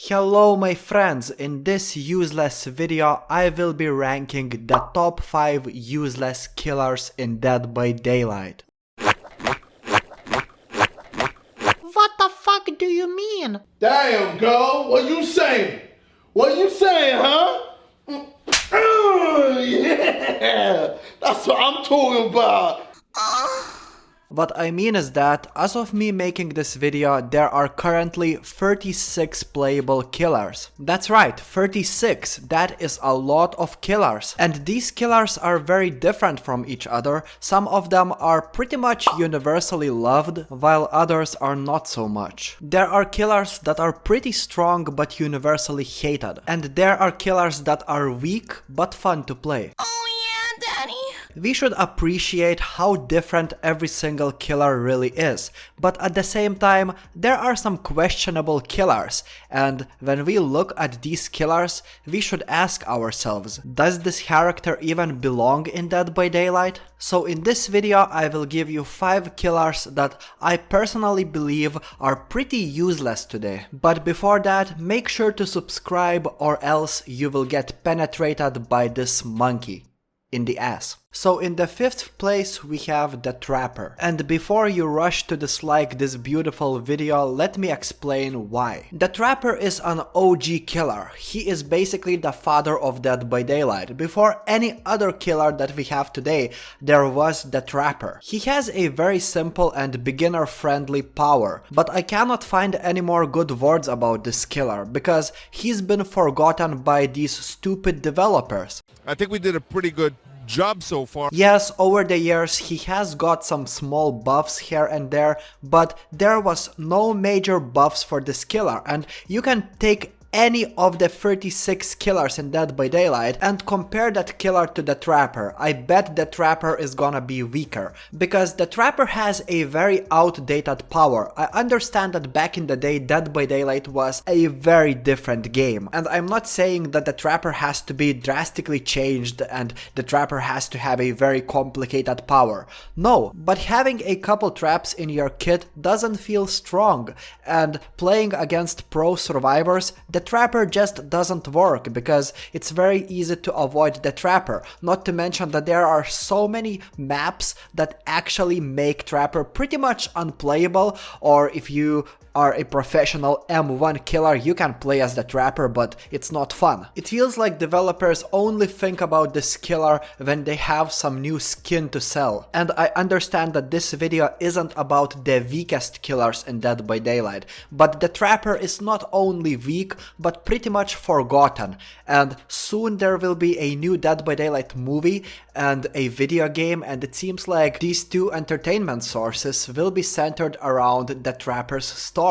Hello my friends, in this useless video I will be ranking the top 5 useless killers in Dead by Daylight. What the fuck do you mean? Damn, girl, what you saying? What you saying, huh? Yeah, that's what I'm talking about. What I mean is that, as of me making this video, there are currently 36 playable killers. That's right, 36. That is a lot of killers. And these killers are very different from each other. Some of them are pretty much universally loved, while others are not so much. There are killers that are pretty strong but universally hated. And there are killers that are weak but fun to play. We should appreciate how different every single killer really is, but at the same time, there are some questionable killers, and when we look at these killers, we should ask ourselves, does this character even belong in Dead by Daylight? So in this video, I will give you 5 killers that I personally believe are pretty useless today. But before that, make sure to subscribe or else you will get penetrated by this monkey in the ass. So in the 5th place we have the Trapper. And before you rush to dislike this beautiful video, let me explain why. The Trapper is an OG killer. He is basically the father of Dead by Daylight. Before any other killer that we have today, there was the Trapper. He has a very simple and beginner friendly power, but I cannot find any more good words about this killer because he's been forgotten by these stupid developers. I think we did a pretty good job so far. Yes, over the years he has got some small buffs here and there, but there was no major buffs for this killer, and you can take any of the 36 killers in Dead by Daylight and compare that killer to the Trapper. I bet the Trapper is gonna be weaker, because the Trapper has a very outdated power. I understand that back in the day Dead by Daylight was a very different game, and I'm not saying that the Trapper has to be drastically changed and the Trapper has to have a very complicated power. No, but having a couple traps in your kit doesn't feel strong, and playing against pro survivors, the Trapper just doesn't work because it's very easy to avoid the Trapper, not to mention that there are so many maps that actually make Trapper pretty much unplayable, or if you are a professional M1 killer, you can play as the Trapper, but it's not fun. It feels like developers only think about this killer when they have some new skin to sell. And I understand that this video isn't about the weakest killers in Dead by Daylight, but the Trapper is not only weak, but pretty much forgotten. And soon there will be a new Dead by Daylight movie and a video game, and it seems like these two entertainment sources will be centered around the Trapper's story.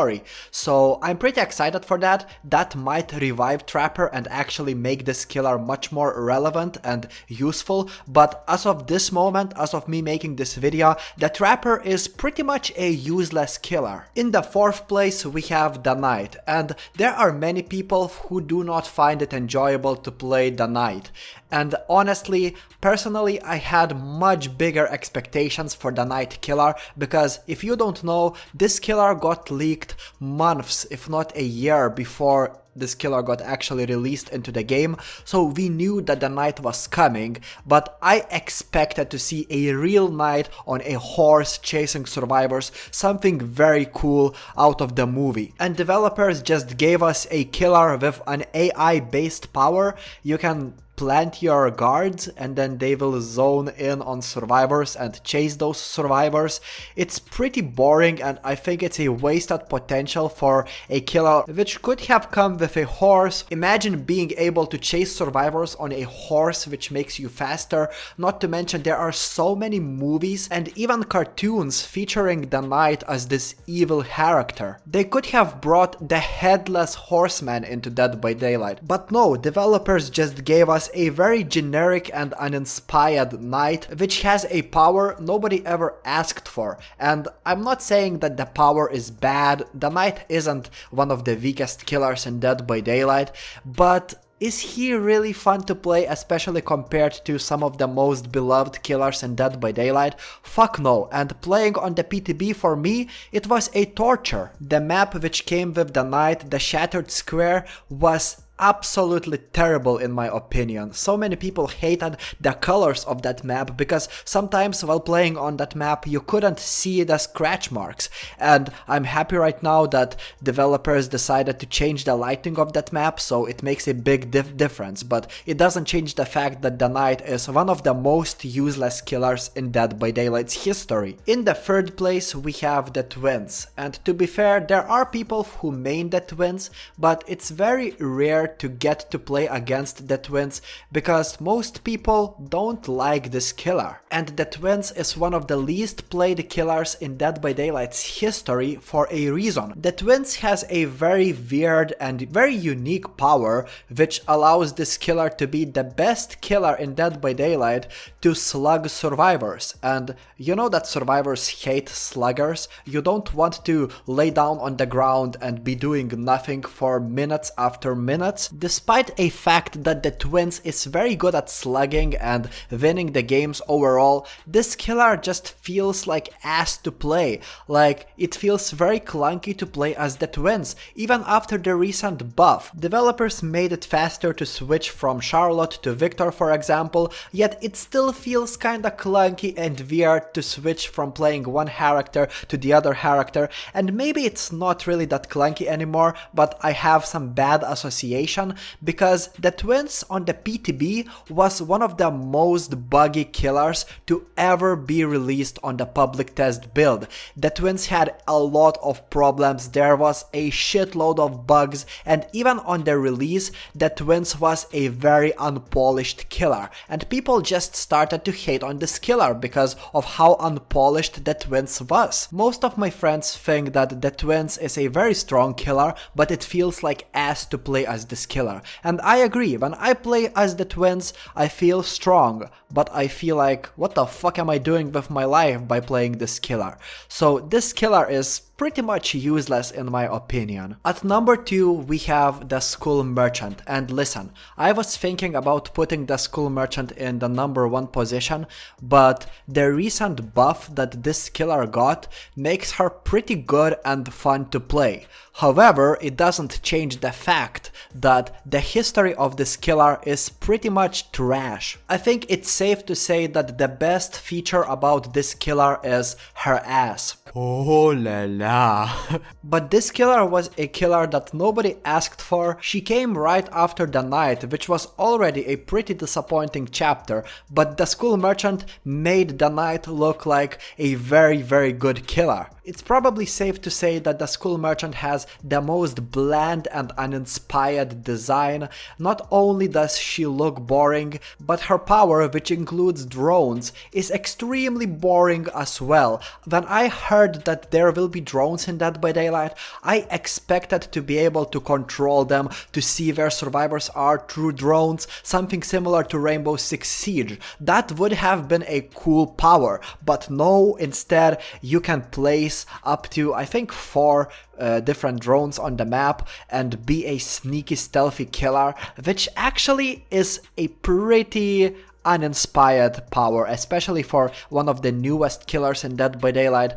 So I'm pretty excited for that. That might revive Trapper and actually make this killer much more relevant and useful, but as of this moment, as of me making this video, the Trapper is pretty much a useless killer. In the 4th place we have the Knight, and there are many people who do not find it enjoyable to play the Knight. And honestly, personally, I had much bigger expectations for the Knight killer, because if you don't know, this killer got leaked months, if not a year, before this killer got actually released into the game, so we knew that the Knight was coming, but I expected to see a real Knight on a horse chasing survivors, something very cool out of the movie. And developers just gave us a killer with an AI based power. You can plant your guards and then they will zone in on survivors and chase those survivors. It's pretty boring, and I think it's a wasted potential for a killer which could have come with a horse. Imagine being able to chase survivors on a horse, which makes you faster. Not to mention there are so many movies and even cartoons featuring the Knight as this evil character. They could have brought the headless horseman into Dead by Daylight, but no, developers just gave us a very generic and uninspired Knight which has a power nobody ever asked for. And I'm not saying that the power is bad, the Knight isn't one of the weakest killers in Dead by Daylight, but Is he really fun to play, especially compared to some of the most beloved killers in Dead by Daylight? Fuck no, and playing on the PTB for me, it was a torture. The map which came with the night, the Shattered Square, was absolutely terrible in my opinion. So many people hated the colors of that map because sometimes while playing on that map you couldn't see the scratch marks, and I'm happy right now that developers decided to change the lighting of that map, so it makes a big difference, but it doesn't change the fact that the Knight is one of the most useless killers in Dead by Daylight's history. In the third place we have the Twins, and to be fair, there are people who main the Twins, but it's very rare to get to play against the Twins because most people don't like this killer. And the Twins is one of the least played killers in Dead by Daylight's history for a reason. The Twins has a very weird and very unique power which allows this killer to be the best killer in Dead by Daylight to slug survivors. And you know that survivors hate sluggers. You don't want to lay down on the ground and be doing nothing for minutes after minutes. Despite a fact that the Twins is very good at slugging and winning the games overall, this killer just feels like ass to play. Like, it feels very clunky to play as the Twins, even after the recent buff. Developers made it faster to switch from Charlotte to Victor, for example, yet it still feels kinda clunky and weird to switch from playing one character to the other character, and maybe it's not really that clunky anymore, but I have some bad association because the Twins on the PTB was one of the most buggy killers to ever be released on the public test build. The Twins had a lot of problems, there was a shitload of bugs, and even on the release, the Twins was a very unpolished killer, and people just started to hate on this killer because of how unpolished the Twins was. Most of my friends think that the Twins is a very strong killer, but it feels like ass to play as this killer. And I agree, when I play as the Twins, I feel strong, but I feel like, what the fuck am I doing with my life by playing this killer? So this killer is pretty much useless in my opinion. At number 2 we have the Skull Merchant, and listen, I was thinking about putting the Skull Merchant in the number 1 position, but the recent buff that this killer got makes her pretty good and fun to play. However, it doesn't change the fact that the history of this killer is pretty much trash. I think it's safe to say that the best feature about this killer is her ass. Oh la la. But this killer was a killer that nobody asked for. She came right after the Night, which was already a pretty disappointing chapter, but the Skull Merchant made the Night look like a very good killer. It's probably safe to say that the Skull Merchant has the most bland and uninspired design. Not only does she look boring, but her power, which includes drones, is extremely boring as well. When I heard that there will be drones in Dead by Daylight, I expected to be able to control them, to see where survivors are through drones, something similar to Rainbow Six Siege. That would have been a cool power, but no, instead you can place up to, I think, 4 different drones on the map and be a sneaky stealthy killer, which actually is a pretty uninspired power, especially for one of the newest killers in Dead by Daylight.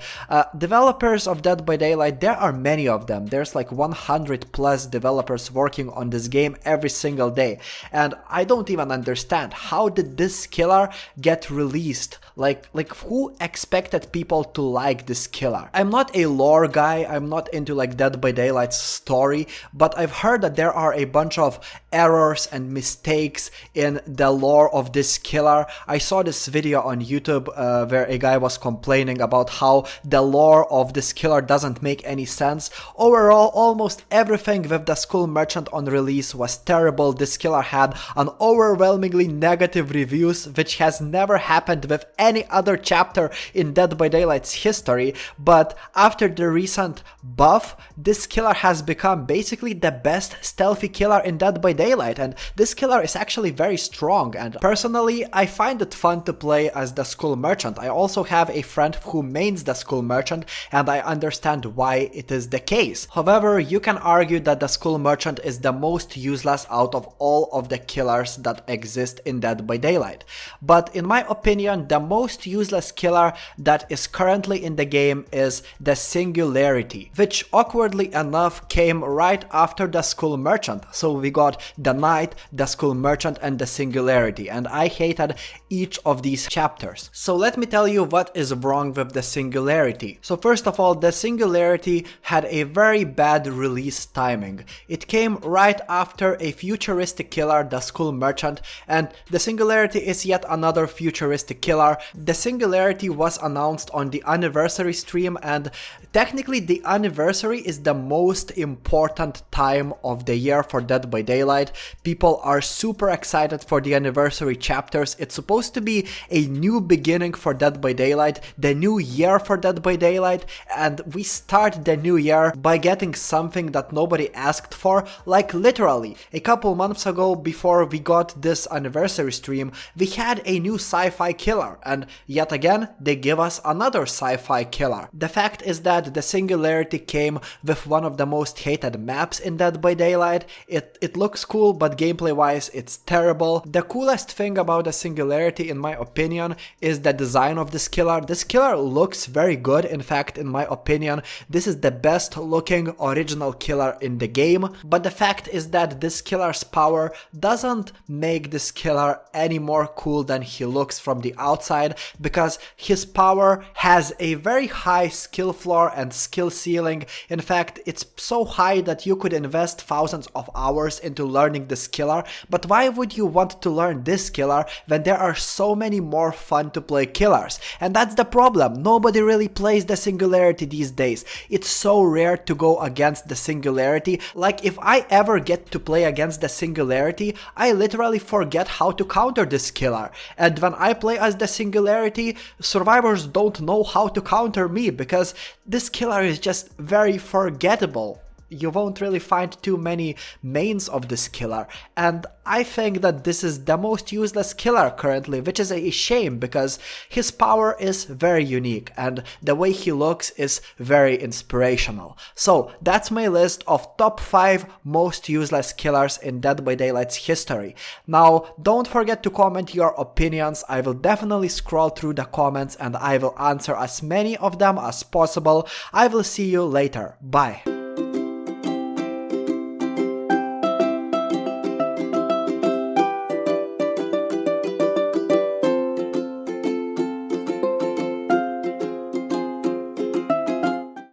Developers of Dead by Daylight, there are many of them. There's like 100 plus developers working on this game every single day, and I don't even understand how did this killer get released. Like who expected people to like this killer? I'm not a lore guy, I'm not into like Dead by Daylight's story, but I've heard that there are a bunch of errors and mistakes in the lore of this killer. I saw this video on YouTube where a guy was complaining about how the lore of this killer doesn't make any sense. Overall, almost everything with the Skull Merchant on release was terrible. This killer had an overwhelmingly negative reviews, which has never happened with any other chapter in Dead by Daylight's history, but after the recent buff, this killer has become basically the best stealthy killer in Dead by Daylight, and this killer is actually very strong, and personally Personally, I find it fun to play as the Skull Merchant. I also have a friend who mains the Skull Merchant, and I understand why it is the case. However, you can argue that the Skull Merchant is the most useless out of all of the killers that exist in Dead by Daylight. But in my opinion, the most useless killer that is currently in the game is the Singularity, which awkwardly enough came right after the Skull Merchant. So we got the Knight, the Skull Merchant, and the Singularity, and I hated each of these chapters. So let me tell you what is wrong with the Singularity. So first of all, the Singularity had a very bad release timing. It came right after a futuristic killer, the Skull Merchant, and the Singularity is yet another futuristic killer. The Singularity was announced on the anniversary stream, and technically the anniversary is the most important time of the year for Dead by Daylight. People are super excited for the anniversary chapters. It's supposed to be a new beginning for Dead by Daylight, the new year for Dead by Daylight, and we start the new year by getting something that nobody asked for. Like literally, a couple months ago, before we got this anniversary stream, we had a new sci-fi killer, and yet again, they give us another sci-fi killer. The fact is that the Singularity came with one of the most hated maps in Dead by Daylight. It looks cool, but gameplay wise it's terrible. The coolest thing about the Singularity, in my opinion, is the design of this killer. This killer looks very good. In fact, in my opinion, this is the best looking original killer in the game. But the fact is that this killer's power doesn't make this killer any more cool than he looks from the outside, because his power has a very high skill floor and skill ceiling. In fact, it's so high that you could invest thousands of hours into learning this killer. But why would you want to learn this killer when there are so many more fun to play killers? And that's the problem. Nobody really plays the Singularity these days. It's so rare to go against the Singularity. Like, if I ever get to play against the Singularity, I literally forget how to counter this killer. And when I play as the Singularity, survivors don't know how to counter me, because this killer is just very forgettable. You won't really find too many mains of this killer, and I think that this is the most useless killer currently, which is a shame, because his power is very unique and the way he looks is very inspirational. So that's my list of top 5 most useless killers in Dead by Daylight's history. Now don't forget to comment your opinions. I will definitely scroll through the comments and I will answer as many of them as possible. I will see you later. Bye.